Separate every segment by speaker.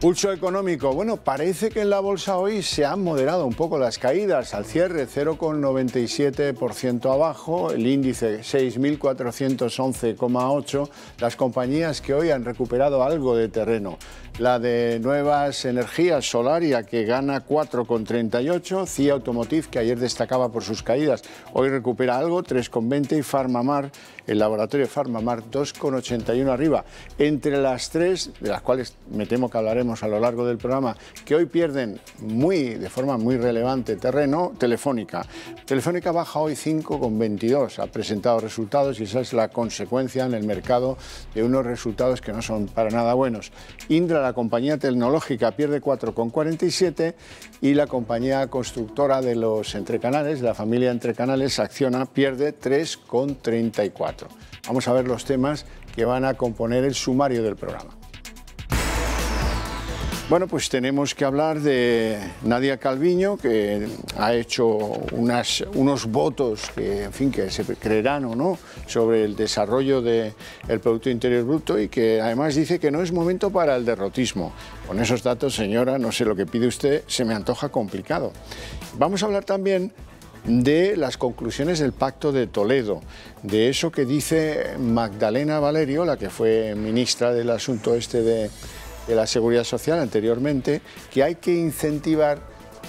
Speaker 1: Pulso económico. Bueno, parece que en la bolsa hoy se han moderado un poco las caídas. Al cierre 0,97% abajo, el índice 6.411,8. Las compañías que hoy han recuperado algo de terreno. La de Nuevas Energías, Solaria, que gana 4,38. CIA Automotive, que ayer destacaba por sus caídas, hoy recupera algo, 3,20. Y Farmamar, el laboratorio Farmamar, 2,81 arriba. Entre las tres, de las cuales me temo que hablaremos a lo largo del programa, que hoy pierden de forma muy relevante terreno, Telefónica. Telefónica baja hoy 5,22, ha presentado resultados y esa es la consecuencia en el mercado de unos resultados que no son para nada buenos. Indra, la compañía tecnológica, pierde 4,47 y la compañía constructora de los entrecanales, de la familia Entrecanales, Acciona, pierde 3,34. Vamos a ver los temas que van a componer el sumario del programa. Bueno, pues tenemos que hablar de Nadia Calviño, que ha hecho unos votos que, en fin, que se creerán o no sobre el desarrollo del Producto Interior Bruto y que además dice que no es momento para el derrotismo. Con esos datos, señora, no sé lo que pide usted, se me antoja complicado. Vamos a hablar también de las conclusiones del Pacto de Toledo, de eso que dice Magdalena Valerio, la que fue ministra del asunto de la Seguridad Social anteriormente, que hay que incentivar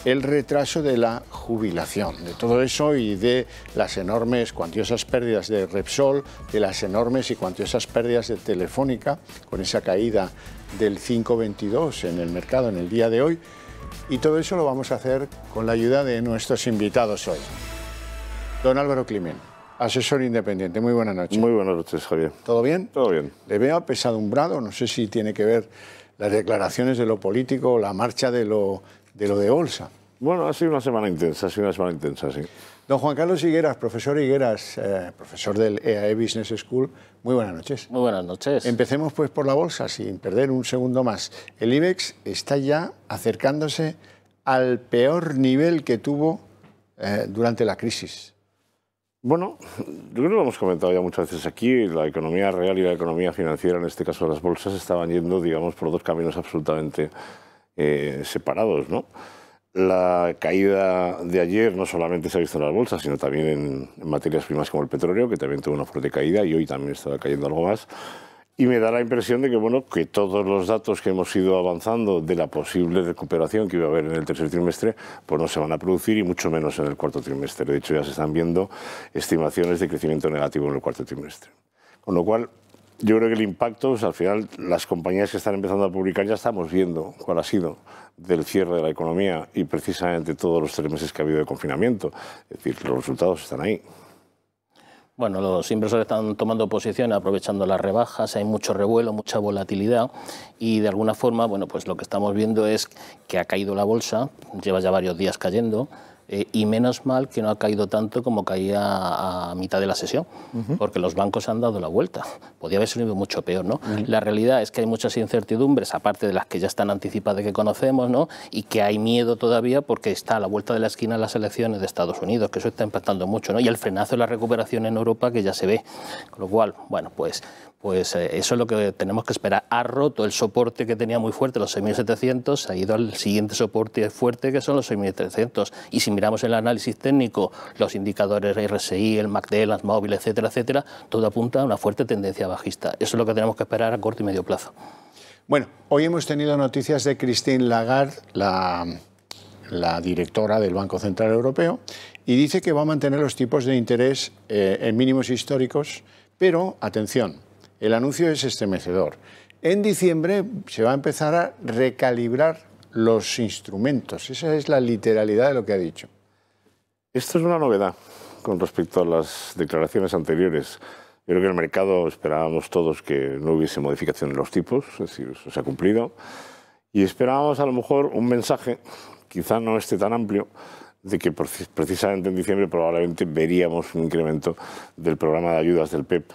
Speaker 1: el retraso de la jubilación. De todo eso y de las enormes, cuantiosas pérdidas de Repsol, de las enormes y cuantiosas pérdidas de Telefónica, con esa caída del 5,22 en el mercado en el día de hoy. Y todo eso lo vamos a hacer con la ayuda de nuestros invitados hoy. Don Álvaro Climent, asesor independiente. Muy buenas noches.
Speaker 2: Muy buenas noches, Javier.
Speaker 1: ¿Todo bien?
Speaker 2: Todo bien.
Speaker 1: Le veo apesadumbrado, no sé si tiene que ver las declaraciones de lo político o la marcha de lo de bolsa.
Speaker 2: Bueno, ha sido una semana intensa, sí.
Speaker 1: Don Juan Carlos Higueras, profesor Higueras, profesor del EAE Business School, muy buenas noches.
Speaker 3: Muy buenas noches.
Speaker 1: Empecemos pues por la bolsa, sin perder un segundo más. El IBEX está ya acercándose al peor nivel que tuvo durante la crisis.
Speaker 2: Bueno, yo creo que lo hemos comentado ya muchas veces aquí, la economía real y la economía financiera, en este caso las bolsas, estaban yendo, digamos, por dos caminos absolutamente separados, ¿no? La caída de ayer no solamente se ha visto en las bolsas, sino también en materias primas como el petróleo, que también tuvo una fuerte caída y hoy también estaba cayendo algo más. Y me da la impresión de que, bueno, que todos los datos que hemos ido avanzando de la posible recuperación que iba a haber en el tercer trimestre, pues no se van a producir y mucho menos en el cuarto trimestre. De hecho, ya se están viendo estimaciones de crecimiento negativo en el cuarto trimestre. Con lo cual, yo creo que el impacto, pues, al final, las compañías que están empezando a publicar ya estamos viendo cuál ha sido del cierre de la economía y precisamente todos los 3 meses que ha habido de confinamiento. Es decir, los resultados están ahí.
Speaker 3: Bueno, los inversores están tomando posición aprovechando las rebajas, hay mucho revuelo, mucha volatilidad y de alguna forma, bueno, pues lo que estamos viendo es que ha caído la bolsa, lleva ya varios días cayendo y menos mal que no ha caído tanto como caía a mitad de la sesión, porque los bancos han dado la vuelta. Podía haber sido mucho peor, ¿no? La realidad es que hay muchas incertidumbres, aparte de las que ya están anticipadas que conocemos, ¿no? Y que hay miedo todavía porque está a la vuelta de la esquina las elecciones de Estados Unidos, que eso está impactando mucho, ¿no? Y el frenazo de la recuperación en Europa que ya se ve. Con lo cual, bueno, pues eso es lo que tenemos que esperar. Ha roto el soporte que tenía muy fuerte, los 6.700, se ha ido al siguiente soporte fuerte, que son los 6.300. Y si miramos el análisis técnico, los indicadores RSI, el MACD, las móviles, etcétera, etcétera, todo apunta a una fuerte tendencia bajista. Eso es lo que tenemos que esperar a corto y medio plazo.
Speaker 1: Bueno, hoy hemos tenido noticias de Christine Lagarde, la directora del Banco Central Europeo, y dice que va a mantener los tipos de interés en mínimos históricos, pero, atención, el anuncio es estremecedor. En diciembre se va a empezar a recalibrar los instrumentos. Esa es la literalidad de lo que ha dicho.
Speaker 2: Esto es una novedad con respecto a las declaraciones anteriores. Yo creo que en el mercado esperábamos todos que no hubiese modificación en los tipos, es decir, eso se ha cumplido. Y esperábamos a lo mejor un mensaje, quizá no esté tan amplio, de que precisamente en diciembre probablemente veríamos un incremento del programa de ayudas del PEP,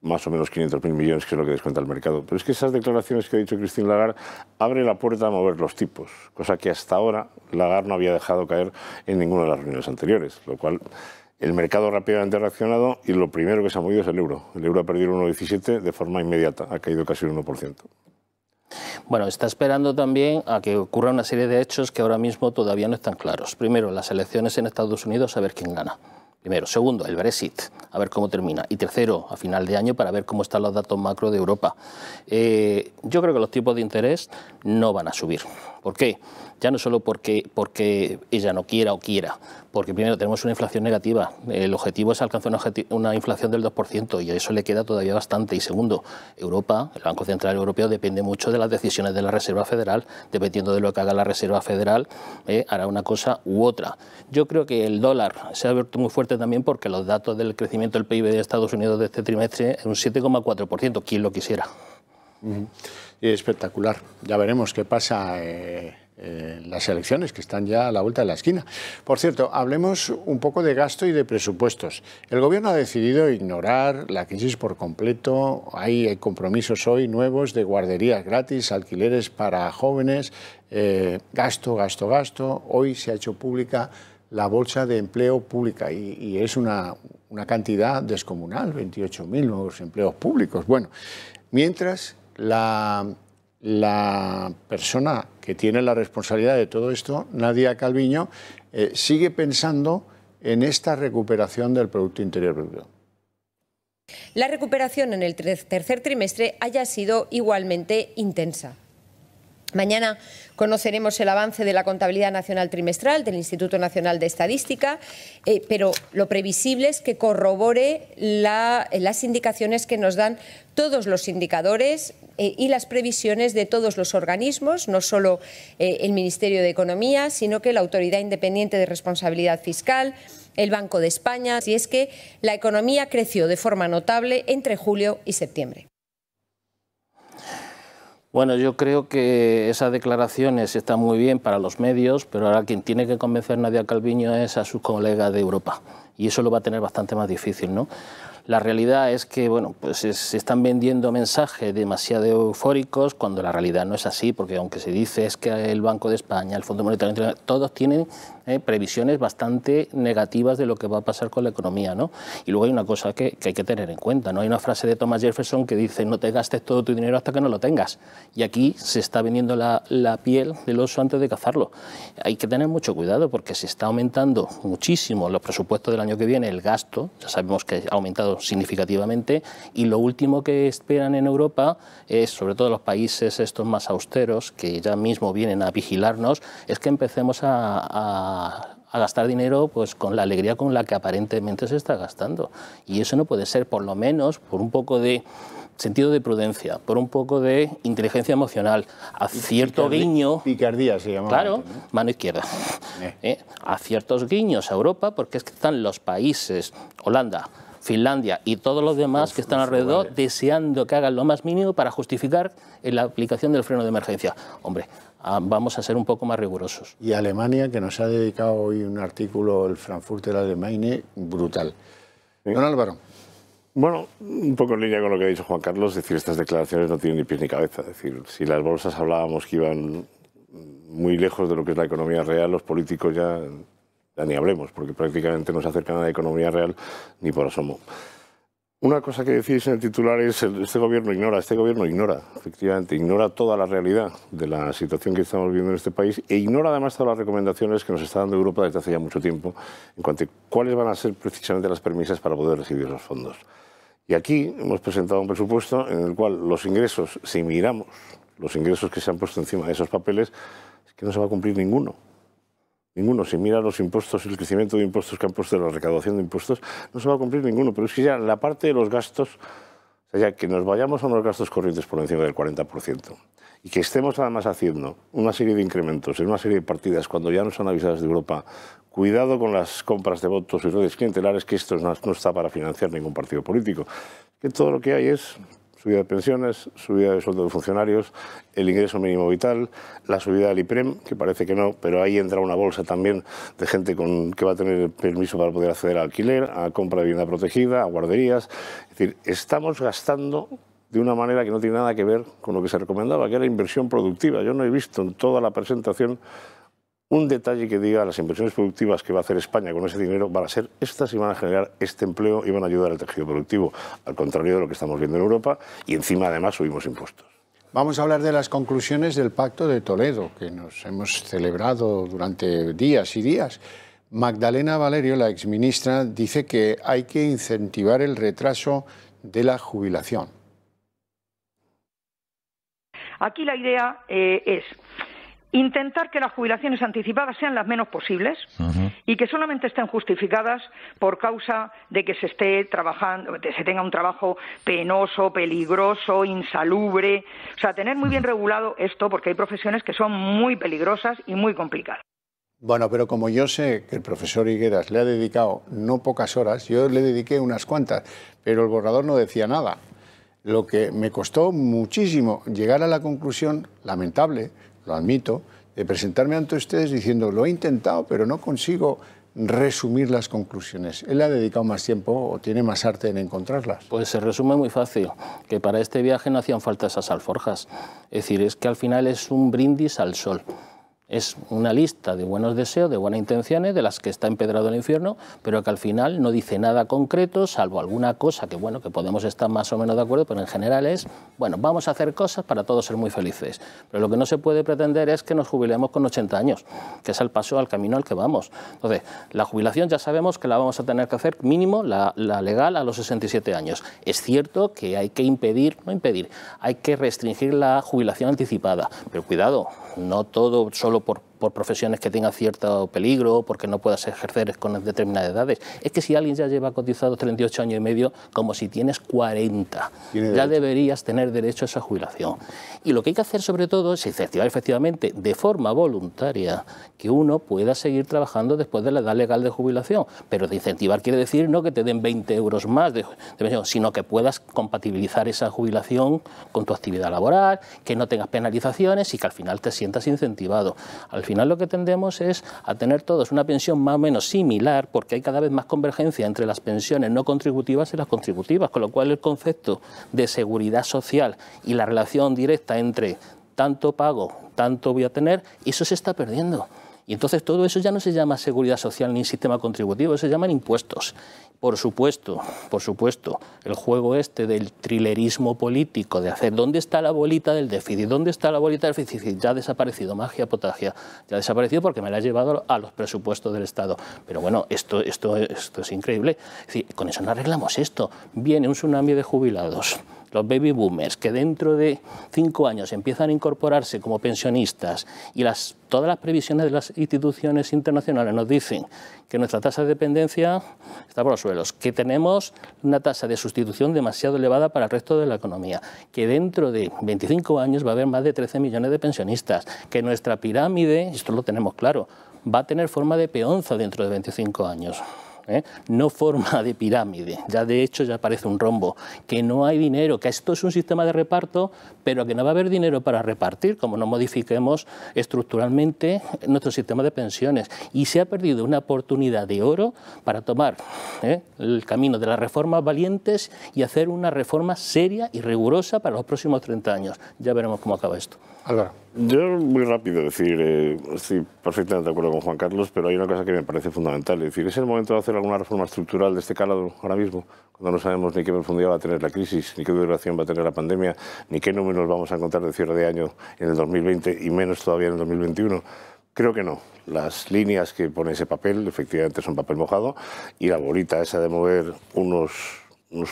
Speaker 2: más o menos 500.000 millones, que es lo que descuenta el mercado. Pero es que esas declaraciones que ha dicho Christine Lagarde abren la puerta a mover los tipos, cosa que hasta ahora Lagarde no había dejado caer en ninguna de las reuniones anteriores, lo cual el mercado rápidamente ha reaccionado y lo primero que se ha movido es el euro. El euro ha perdido 1,17 de forma inmediata, ha caído casi un 1%.
Speaker 3: Bueno, está esperando también a que ocurra una serie de hechos que ahora mismo todavía no están claros. Primero, las elecciones en Estados Unidos, a ver quién gana. Primero. Segundo, el Brexit, a ver cómo termina. Y tercero, a final de año, para ver cómo están los datos macro de Europa. Yo creo que los tipos de interés no van a subir. ¿Por qué? Ya no solo porque ella no quiera o quiera, porque primero tenemos una inflación negativa. El objetivo es alcanzar una inflación del 2% y a eso le queda todavía bastante. Y segundo, Europa, el Banco Central Europeo, depende mucho de las decisiones de la Reserva Federal. Dependiendo de lo que haga la Reserva Federal, hará una cosa u otra. Yo creo que el dólar se ha abierto muy fuerte también porque los datos del crecimiento del PIB de Estados Unidos de este trimestre es un 7,4%. ¿Quién lo quisiera?
Speaker 1: Y espectacular. Ya veremos qué pasa las elecciones, que están ya a la vuelta de la esquina. Por cierto, hablemos un poco de gasto y de presupuestos. El Gobierno ha decidido ignorar la crisis por completo. Hay compromisos hoy nuevos de guarderías gratis, alquileres para jóvenes, gasto. Hoy se ha hecho pública la bolsa de empleo pública y es una cantidad descomunal, 28.000 nuevos empleos públicos. Bueno, mientras la persona que tiene la responsabilidad de todo esto, Nadia Calviño, sigue pensando en esta recuperación del Producto Interior Bruto.
Speaker 4: La recuperación en el tercer trimestre haya sido igualmente intensa. Mañana conoceremos el avance de la contabilidad nacional trimestral del Instituto Nacional de Estadística, pero lo previsible es que corrobore las indicaciones que nos dan todos los indicadores y las previsiones de todos los organismos, no solo el Ministerio de Economía, sino que la Autoridad Independiente de Responsabilidad Fiscal, el Banco de España. Y es que la economía creció de forma notable entre julio y septiembre.
Speaker 3: Bueno, yo creo que esas declaraciones están muy bien para los medios, pero ahora quien tiene que convencer a Nadia Calviño es a sus colegas de Europa. Y eso lo va a tener bastante más difícil, ¿no? La realidad es que bueno, pues se están vendiendo mensajes demasiado eufóricos cuando la realidad no es así, porque aunque se dice es que el Banco de España, el Fondo Monetario Internacional, todos tienen previsiones bastante negativas de lo que va a pasar con la economía, ¿no? Y luego hay una cosa que hay que tener en cuenta, ¿no? Hay una frase de Thomas Jefferson que dice: no te gastes todo tu dinero hasta que no lo tengas. Y aquí se está vendiendo la piel del oso antes de cazarlo. Hay que tener mucho cuidado porque se está aumentando muchísimo los presupuestos del año que viene, el gasto, ya sabemos que ha aumentado significativamente, y lo último que esperan en Europa es, sobre todo los países estos más austeros, que ya mismo vienen a vigilarnos, es que empecemos a gastar dinero pues con la alegría con la que aparentemente se está gastando. Y eso no puede ser, por lo menos por un poco de sentido de prudencia, por un poco de inteligencia emocional, a cierto guiño...
Speaker 1: Picardía se llama.
Speaker 3: Claro,
Speaker 1: antes, ¿no?
Speaker 3: Mano izquierda. A ciertos guiños a Europa, porque es que están los países, Holanda, Finlandia y todos los demás que están alrededor deseando que hagan lo más mínimo para justificar la aplicación del freno de emergencia. Hombre, vamos a ser un poco más rigurosos.
Speaker 1: Y Alemania, que nos ha dedicado hoy un artículo, el Frankfurter Allgemeine, brutal. Don Álvaro.
Speaker 2: Bueno, un poco en línea con lo que ha dicho Juan Carlos, es decir, estas declaraciones no tienen ni pies ni cabeza. Es decir, si las bolsas hablábamos que iban muy lejos de lo que es la economía real, los políticos ya ni hablemos, porque prácticamente no se acercan a la economía real ni por asomo. Una cosa que decís en el titular es este gobierno ignora, efectivamente, ignora toda la realidad de la situación que estamos viviendo en este país e ignora además todas las recomendaciones que nos está dando Europa desde hace ya mucho tiempo en cuanto a cuáles van a ser precisamente las premisas para poder recibir los fondos. Y aquí hemos presentado un presupuesto en el cual los ingresos, si miramos los ingresos que se han puesto encima de esos papeles, es que no se va a cumplir ninguno. Ninguno. Si mira los impuestos, el crecimiento de impuestos que han puesto, la recaudación de impuestos, no se va a cumplir ninguno. Pero es que ya la parte de los gastos, o sea, ya que nos vayamos a unos gastos corrientes por encima del 40% y que estemos además haciendo una serie de incrementos en una serie de partidas cuando ya nos han avisado desde Europa, cuidado con las compras de votos y redes clientelares, que esto no está para financiar ningún partido político. Que todo lo que hay es subida de pensiones, subida de sueldo de funcionarios, el ingreso mínimo vital, la subida del IPREM, que parece que no, pero ahí entra una bolsa también de gente que va a tener el permiso para poder acceder al alquiler, a compra de vivienda protegida, a guarderías. Es decir, estamos gastando de una manera que no tiene nada que ver con lo que se recomendaba, que era inversión productiva. Yo no he visto en toda la presentación un detalle que diga las inversiones productivas que va a hacer España con ese dinero van a ser estas y van a generar este empleo y van a ayudar al tejido productivo, al contrario de lo que estamos viendo en Europa, y encima además subimos impuestos.
Speaker 1: Vamos a hablar de las conclusiones del Pacto de Toledo, que nos hemos celebrado durante días y días. Magdalena Valerio, la exministra, dice que hay que incentivar el retraso de la jubilación.
Speaker 5: Aquí la idea es intentar que las jubilaciones anticipadas sean las menos posibles y que solamente estén justificadas por causa de que se esté trabajando, de que se tenga un trabajo penoso, peligroso, insalubre. O sea, tener muy bien regulado esto, porque hay profesiones que son muy peligrosas y muy complicadas.
Speaker 1: Bueno, pero como yo sé que el profesor Higueras le ha dedicado no pocas horas, yo le dediqué unas cuantas, pero el borrador no decía nada. Lo que me costó muchísimo llegar a la conclusión, lamentable, lo admito, de presentarme ante ustedes diciendo lo he intentado, pero no consigo resumir las conclusiones. ¿Él ha dedicado más tiempo o tiene más arte en encontrarlas?
Speaker 3: Pues se resume muy fácil, que para este viaje no hacían falta esas alforjas. Es decir, es que al final es un brindis al sol. Es una lista de buenos deseos, de buenas intenciones, de las que está empedrado el infierno, pero que al final no dice nada concreto, salvo alguna cosa que, bueno, que podemos estar más o menos de acuerdo, pero en general es, bueno, vamos a hacer cosas para todos ser muy felices. Pero lo que no se puede pretender es que nos jubilemos con 80 años, que es el paso al camino al que vamos. Entonces, la jubilación ya sabemos que la vamos a tener que hacer mínimo, la legal, a los 67 años. Es cierto que hay que hay que restringir la jubilación anticipada, pero cuidado, no todo solo por profesiones que tengan cierto peligro, porque no puedas ejercer con determinadas edades. Es que si alguien ya lleva cotizado 38 años y medio, como si tienes 40, ya deberías tener derecho a esa jubilación. Y lo que hay que hacer sobre todo es incentivar efectivamente de forma voluntaria que uno pueda seguir trabajando después de la edad legal de jubilación. Pero de incentivar quiere decir no que te den 20 euros más de pensión, sino que puedas compatibilizar esa jubilación con tu actividad laboral, que no tengas penalizaciones y que al final te sientas incentivado. Al final lo que tendemos es a tener todos una pensión más o menos similar, porque hay cada vez más convergencia entre las pensiones no contributivas y las contributivas, con lo cual el concepto de seguridad social y la relación directa entre tanto pago, tanto voy a tener, eso se está perdiendo. Y entonces todo eso ya no se llama seguridad social ni sistema contributivo, se llaman impuestos. Por supuesto, el juego este del trilerismo político, de hacer ¿dónde está la bolita del déficit? ¿Dónde está la bolita del déficit? Ya ha desaparecido, magia potagia, ya ha desaparecido porque me la ha llevado a los presupuestos del Estado. Pero bueno, esto es increíble. Es decir, con eso no arreglamos esto. Viene un tsunami de jubilados, los baby boomers, que dentro de 5 años empiezan a incorporarse como pensionistas y todas las previsiones de las instituciones internacionales nos dicen que nuestra tasa de dependencia está por los suelos, que tenemos una tasa de sustitución demasiado elevada para el resto de la economía, que dentro de 25 años va a haber más de 13 millones de pensionistas, que nuestra pirámide, esto lo tenemos claro, va a tener forma de peonza dentro de 25 años. No forma de pirámide, ya de hecho ya parece un rombo, que no hay dinero, que esto es un sistema de reparto, pero que no va a haber dinero para repartir, como no modifiquemos estructuralmente nuestro sistema de pensiones. Y se ha perdido una oportunidad de oro para tomar el camino de las reformas valientes y hacer una reforma seria y rigurosa para los próximos 30 años. Ya veremos cómo acaba esto.
Speaker 1: Álvaro.
Speaker 2: Yo, muy rápido, decir, estoy perfectamente de acuerdo con Juan Carlos, pero hay una cosa que me parece fundamental. Es decir, ¿es el momento de hacer alguna reforma estructural de este calado ahora mismo? Cuando no sabemos ni qué profundidad va a tener la crisis, ni qué duración va a tener la pandemia, ni qué números vamos a encontrar de cierre de año en el 2020 y menos todavía en el 2021. Creo que no. Las líneas que pone ese papel, efectivamente, son papel mojado, y la bolita esa de mover unos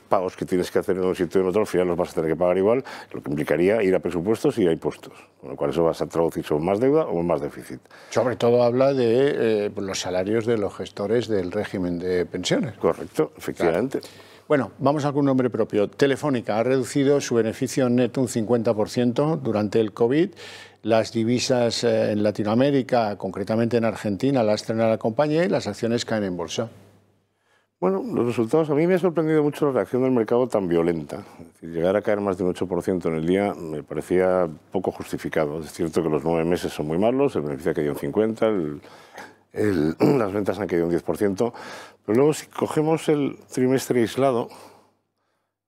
Speaker 2: pagos que tienes que hacer en un sitio y en otro, al final los vas a tener que pagar igual, lo que implicaría ir a presupuestos y a impuestos, con lo cual eso vas a traducirse en más deuda o en más déficit.
Speaker 1: Sobre todo habla de los salarios de los gestores del régimen de pensiones.
Speaker 2: Correcto, efectivamente.
Speaker 1: Claro. Bueno, vamos a algún nombre propio. Telefónica ha reducido su beneficio neto un 50% durante el COVID. Las divisas en Latinoamérica, concretamente en Argentina, lastran a la compañía y las acciones caen en bolsa.
Speaker 2: Bueno, los resultados, a mí me ha sorprendido mucho la reacción del mercado tan violenta. Es decir, llegar a caer más de un 8% en el día me parecía poco justificado. Es cierto que los 9 meses son muy malos, el beneficio ha caído un 50%, las ventas han caído un 10%, pero luego si cogemos el trimestre aislado,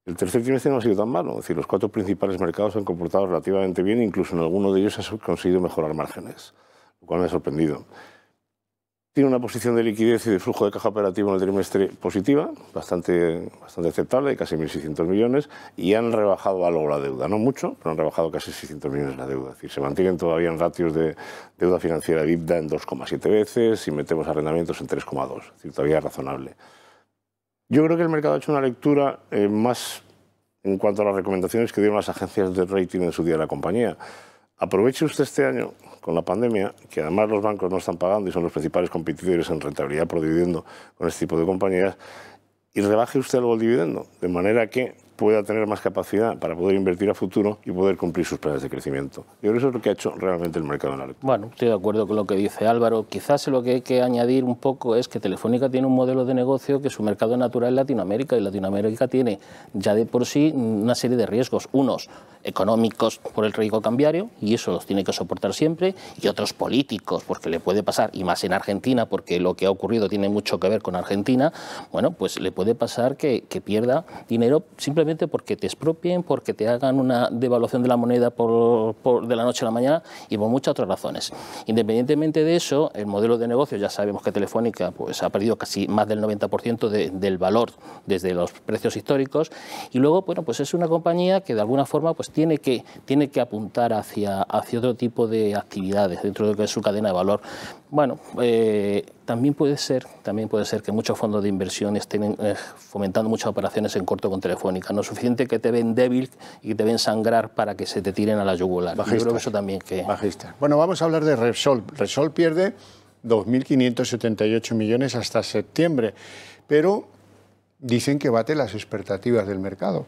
Speaker 2: el tercer trimestre no ha sido tan malo. Es decir, los 4 principales mercados se han comportado relativamente bien, incluso en alguno de ellos ha conseguido mejorar márgenes, lo cual me ha sorprendido. Tiene una posición de liquidez y de flujo de caja operativo en el trimestre positiva, bastante aceptable, de casi 1.600 millones, y han rebajado algo la deuda, no mucho, pero han rebajado casi 600 millones la deuda. Es decir, se mantienen todavía en ratios de deuda financiera EBITDA en 2,7 veces, y metemos arrendamientos en 3,2, es decir, todavía razonable. Yo creo que el mercado ha hecho una lectura más en cuanto a las recomendaciones que dieron las agencias de rating en su día de la compañía. Aproveche usted este año, con la pandemia, que además los bancos no están pagando y son los principales competidores en rentabilidad por dividendo con este tipo de compañías, y rebaje usted algo el dividendo, de manera que pueda tener más capacidad para poder invertir a futuro y poder cumplir sus planes de crecimiento. Yo creo que eso es lo que ha hecho realmente el mercado en la lectura.
Speaker 3: Bueno, estoy de acuerdo con lo que dice Álvaro. Quizás lo que hay que añadir un poco es que Telefónica tiene un modelo de negocio que su mercado natural es Latinoamérica, y Latinoamérica tiene ya de por sí una serie de riesgos, unos económicos por el riesgo cambiario, y eso los tiene que soportar siempre, y otros políticos, porque le puede pasar, y más en Argentina, porque lo que ha ocurrido tiene mucho que ver con Argentina, bueno, pues le puede pasar que pierda dinero simplemente porque te expropien, porque te hagan una devaluación de la moneda de la noche a la mañana, y por muchas otras razones. Independientemente de eso, el modelo de negocio, ya sabemos que Telefónica pues, ha perdido casi más del 90% del valor desde los precios históricos, y luego bueno, pues es una compañía que de alguna forma pues, tiene que apuntar hacia otro tipo de actividades dentro de lo que es su cadena de valor. Bueno, también puede ser que muchos fondos de inversión estén fomentando muchas operaciones en corto con Telefónica. No es suficiente que te ven débil y que te ven sangrar para que se te tiren a la yugular. Yo creo que eso también que...
Speaker 1: Bajista. Bueno, vamos a hablar de Repsol. Repsol pierde 2.578 millones hasta septiembre, pero dicen que bate las expectativas del mercado.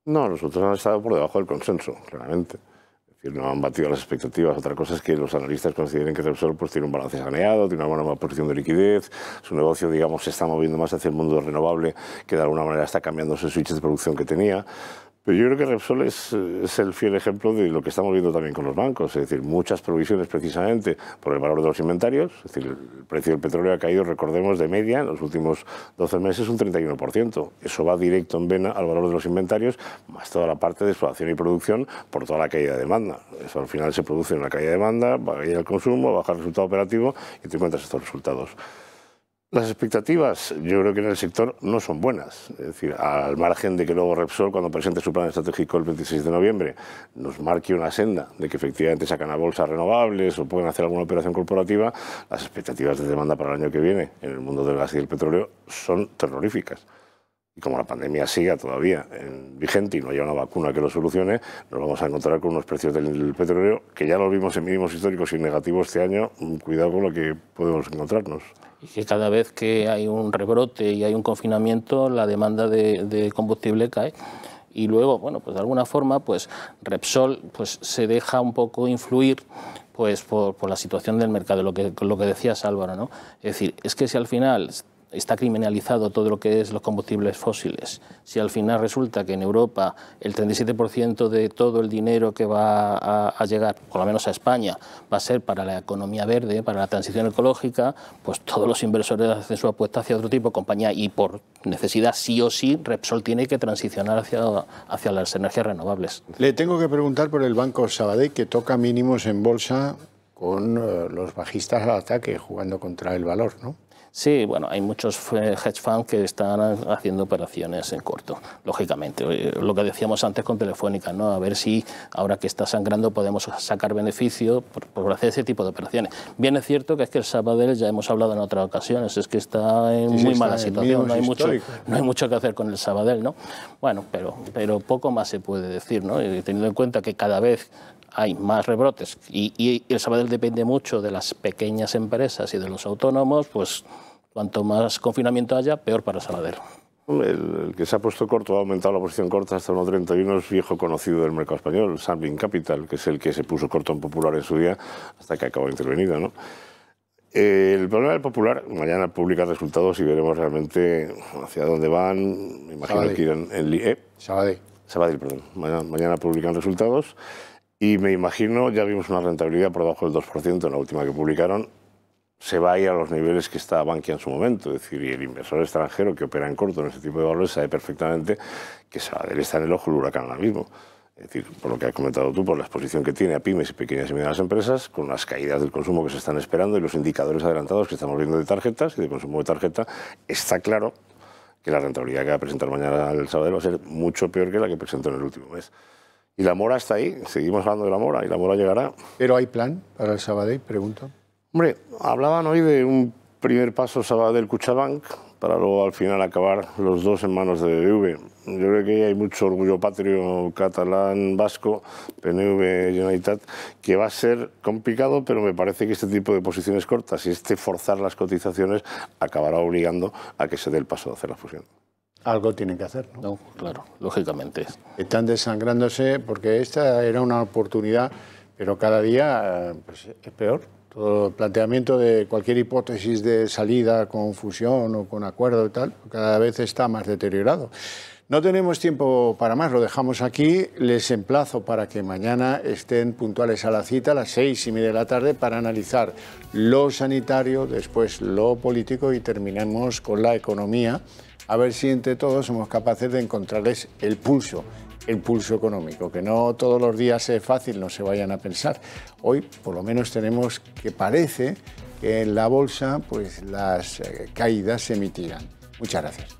Speaker 2: No, los otros han estado por debajo del consenso, claramente. Es decir, no han batido las expectativas. Otra cosa es que los analistas consideren que Repsol pues, tiene un balance saneado, tiene una buena posición de liquidez, su negocio, digamos, se está moviendo más hacia el mundo renovable, que de alguna manera está cambiando ese switch de producción que tenía. Pero yo creo que Repsol es el fiel ejemplo de lo que estamos viendo también con los bancos, es decir, muchas provisiones precisamente por el valor de los inventarios, es decir, el precio del petróleo ha caído, recordemos, de media en los últimos 12 meses un 31%. Eso va directo en vena al valor de los inventarios, más toda la parte de explotación y producción por toda la caída de demanda. Eso al final se produce una caída de demanda, va a ir el consumo, baja el resultado operativo y te encuentras estos resultados. Las expectativas, yo creo que en el sector no son buenas. Es decir, al margen de que luego Repsol, cuando presente su plan estratégico el 26 de noviembre, nos marque una senda de que efectivamente sacan a bolsa renovables o pueden hacer alguna operación corporativa, las expectativas de demanda para el año que viene en el mundo del gas y del petróleo son terroríficas. Y como la pandemia siga todavía vigente y no haya una vacuna que lo solucione, nos vamos a encontrar con unos precios del petróleo que ya los vimos en mínimos históricos y negativos este año. Cuidado con lo que podemos encontrarnos.
Speaker 3: Y que cada vez que hay un rebrote y hay un confinamiento, la demanda de combustible cae. Y luego, bueno, pues de alguna forma, pues Repsol pues, se deja un poco influir pues, por la situación del mercado, lo que decías, Álvaro, ¿no? Es decir, es que si al final está criminalizado todo lo que es los combustibles fósiles, si al final resulta que en Europa el 37% de todo el dinero que va a llegar, por lo menos a España, va a ser para la economía verde, para la transición ecológica, pues todos los inversores hacen su apuesta hacia otro tipo de compañía y por necesidad sí o sí Repsol tiene que transicionar hacia las energías renovables.
Speaker 1: Le tengo que preguntar por el Banco Sabadell, que toca mínimos en bolsa con los bajistas al ataque, jugando contra el valor, ¿no?
Speaker 3: Sí, bueno, hay muchos hedge funds que están haciendo operaciones en corto, lógicamente. Lo que decíamos antes con Telefónica, ¿no? A ver si ahora que está sangrando podemos sacar beneficio por hacer ese tipo de operaciones. Bien es cierto que es que el Sabadell, ya hemos hablado en otras ocasiones, es que está en muy mala situación, no hay mucho que hacer con el Sabadell, ¿no? Bueno, pero poco más se puede decir, ¿no? Y teniendo en cuenta que cada vez hay más rebrotes y el Sabadell depende mucho de las pequeñas empresas y de los autónomos, pues cuanto más confinamiento haya, peor para Sabadell.
Speaker 2: El que se ha puesto corto, ha aumentado la posición corta hasta 1,31, es viejo conocido del mercado español, Sunbeam Capital, que es el que se puso corto en Popular en su día hasta que acabó intervenido, ¿no? El problema del Popular, mañana publica resultados y veremos realmente hacia dónde van. Me imagino que irán en Sabadell, perdón. Mañana publican resultados. Y me imagino, ya vimos una rentabilidad por debajo del 2% en la última que publicaron, se va a ir a los niveles que está Bankia en su momento. Es decir, y el inversor extranjero que opera en corto en este tipo de valores sabe perfectamente que Sabadell está en el ojo del huracán ahora mismo. Es decir, por lo que has comentado tú, por la exposición que tiene a pymes y pequeñas y medianas empresas, con las caídas del consumo que se están esperando y los indicadores adelantados que estamos viendo de tarjetas y de consumo de tarjeta, está claro que la rentabilidad que va a presentar mañana el Sabadell va a ser mucho peor que la que presentó en el último mes. Y la mora está ahí, seguimos hablando de la mora y la mora llegará.
Speaker 1: ¿Pero hay plan para el Sabadell? Pregunto.
Speaker 2: Hombre, hablaban hoy de un primer paso Sabadell-Cuchabank para luego al final acabar los dos en manos de BBV. Yo creo que hay mucho orgullo patrio catalán, vasco, PNV, Generalitat, que va a ser complicado, pero me parece que este tipo de posiciones cortas y forzar las cotizaciones acabará obligando a que se dé el paso de hacer la fusión.
Speaker 1: Algo tienen que hacer, ¿no?
Speaker 3: No, claro, lógicamente.
Speaker 1: Están desangrándose porque esta era una oportunidad, pero cada día pues, es peor. Todo el planteamiento de cualquier hipótesis de salida con fusión o con acuerdo y tal, cada vez está más deteriorado. No tenemos tiempo para más, lo dejamos aquí. Les emplazo para que mañana estén puntuales a la cita a las 6:30 de la tarde para analizar lo sanitario, después lo político y terminamos con la economía. A ver si entre todos somos capaces de encontrarles el pulso económico, que no todos los días es fácil, no se vayan a pensar. Hoy por lo menos tenemos que parece que en la bolsa pues las caídas se mitigan. Muchas gracias.